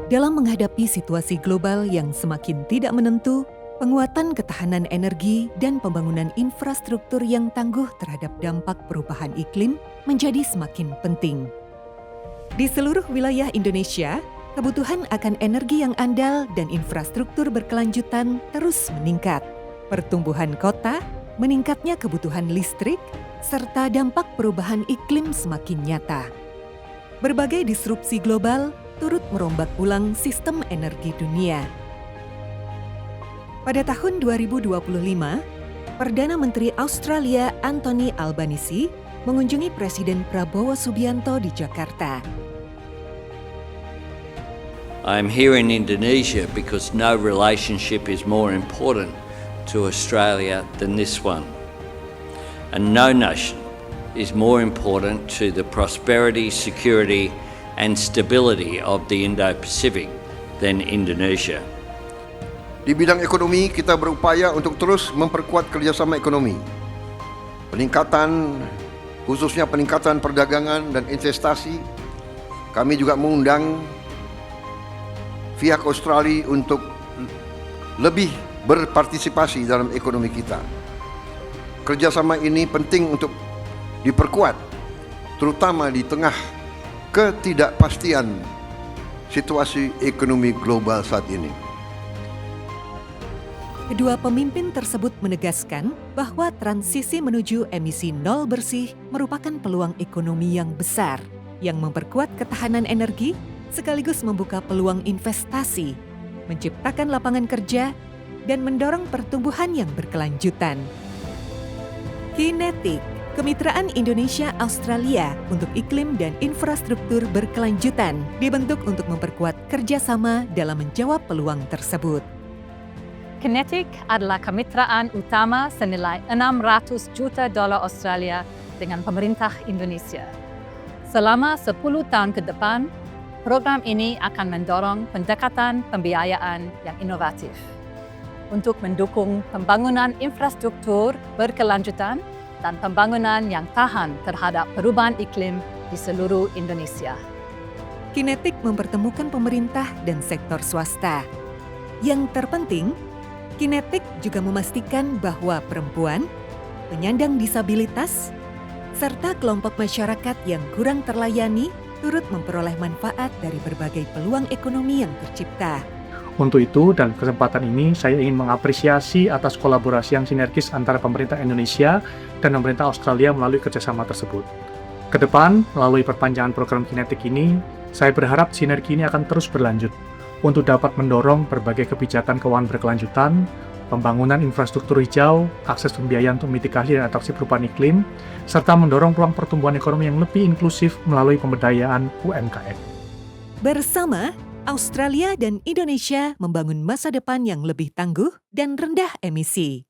Dalam menghadapi situasi global yang semakin tidak menentu, penguatan ketahanan energi dan pembangunan infrastruktur yang tangguh terhadap dampak perubahan iklim menjadi semakin penting. Di seluruh wilayah Indonesia, kebutuhan akan energi yang andal dan infrastruktur berkelanjutan terus meningkat. Pertumbuhan kota, meningkatnya kebutuhan listrik, serta dampak perubahan iklim semakin nyata. Berbagai disrupsi global turut merombak ulang sistem energi dunia. Pada tahun 2025, Perdana Menteri Australia Anthony Albanese mengunjungi Presiden Prabowo Subianto di Jakarta. I'm here in Indonesia because no relationship is more important to Australia than this one. And no nation is more important to the prosperity, security, and stability of the Indo-Pacific than Indonesia. Di bidang ekonomi, kita berupaya untuk terus memperkuat kerjasama ekonomi. Khususnya peningkatan perdagangan dan investasi. Kami juga mengundang pihak Australia untuk lebih berpartisipasi dalam ekonomi kita. Kerjasama ini penting untuk diperkuat, terutama di tengah ketidakpastian situasi ekonomi global saat ini. Kedua pemimpin tersebut menegaskan bahwa transisi menuju emisi nol bersih merupakan peluang ekonomi yang besar yang memperkuat ketahanan energi sekaligus membuka peluang investasi, menciptakan lapangan kerja, dan mendorong pertumbuhan yang berkelanjutan. Kinetic, Kemitraan Indonesia-Australia untuk Iklim dan Infrastruktur Berkelanjutan, dibentuk untuk memperkuat kerjasama dalam menjawab peluang tersebut. Kinetic adalah kemitraan utama senilai $600 juta Australia dengan pemerintah Indonesia. Selama 10 tahun ke depan, program ini akan mendorong pendekatan pembiayaan yang inovatif untuk mendukung pembangunan infrastruktur berkelanjutan dan pembangunan yang tahan terhadap perubahan iklim di seluruh Indonesia. Kinetic mempertemukan pemerintah dan sektor swasta. Yang terpenting, Kinetic juga memastikan bahwa perempuan, penyandang disabilitas, serta kelompok masyarakat yang kurang terlayani turut memperoleh manfaat dari berbagai peluang ekonomi yang tercipta. Untuk itu, dan kesempatan ini, saya ingin mengapresiasi atas kolaborasi yang sinergis antara pemerintah Indonesia dan pemerintah Australia melalui kerjasama tersebut. Kedepan, melalui perpanjangan program Kinetic ini, saya berharap sinergi ini akan terus berlanjut untuk dapat mendorong berbagai kebijakan keuangan berkelanjutan, pembangunan infrastruktur hijau, akses pembiayaan untuk mitigasi dan adaptasi perubahan iklim, serta mendorong peluang pertumbuhan ekonomi yang lebih inklusif melalui pemberdayaan UMKM. Bersama, Australia dan Indonesia membangun masa depan yang lebih tangguh dan rendah emisi.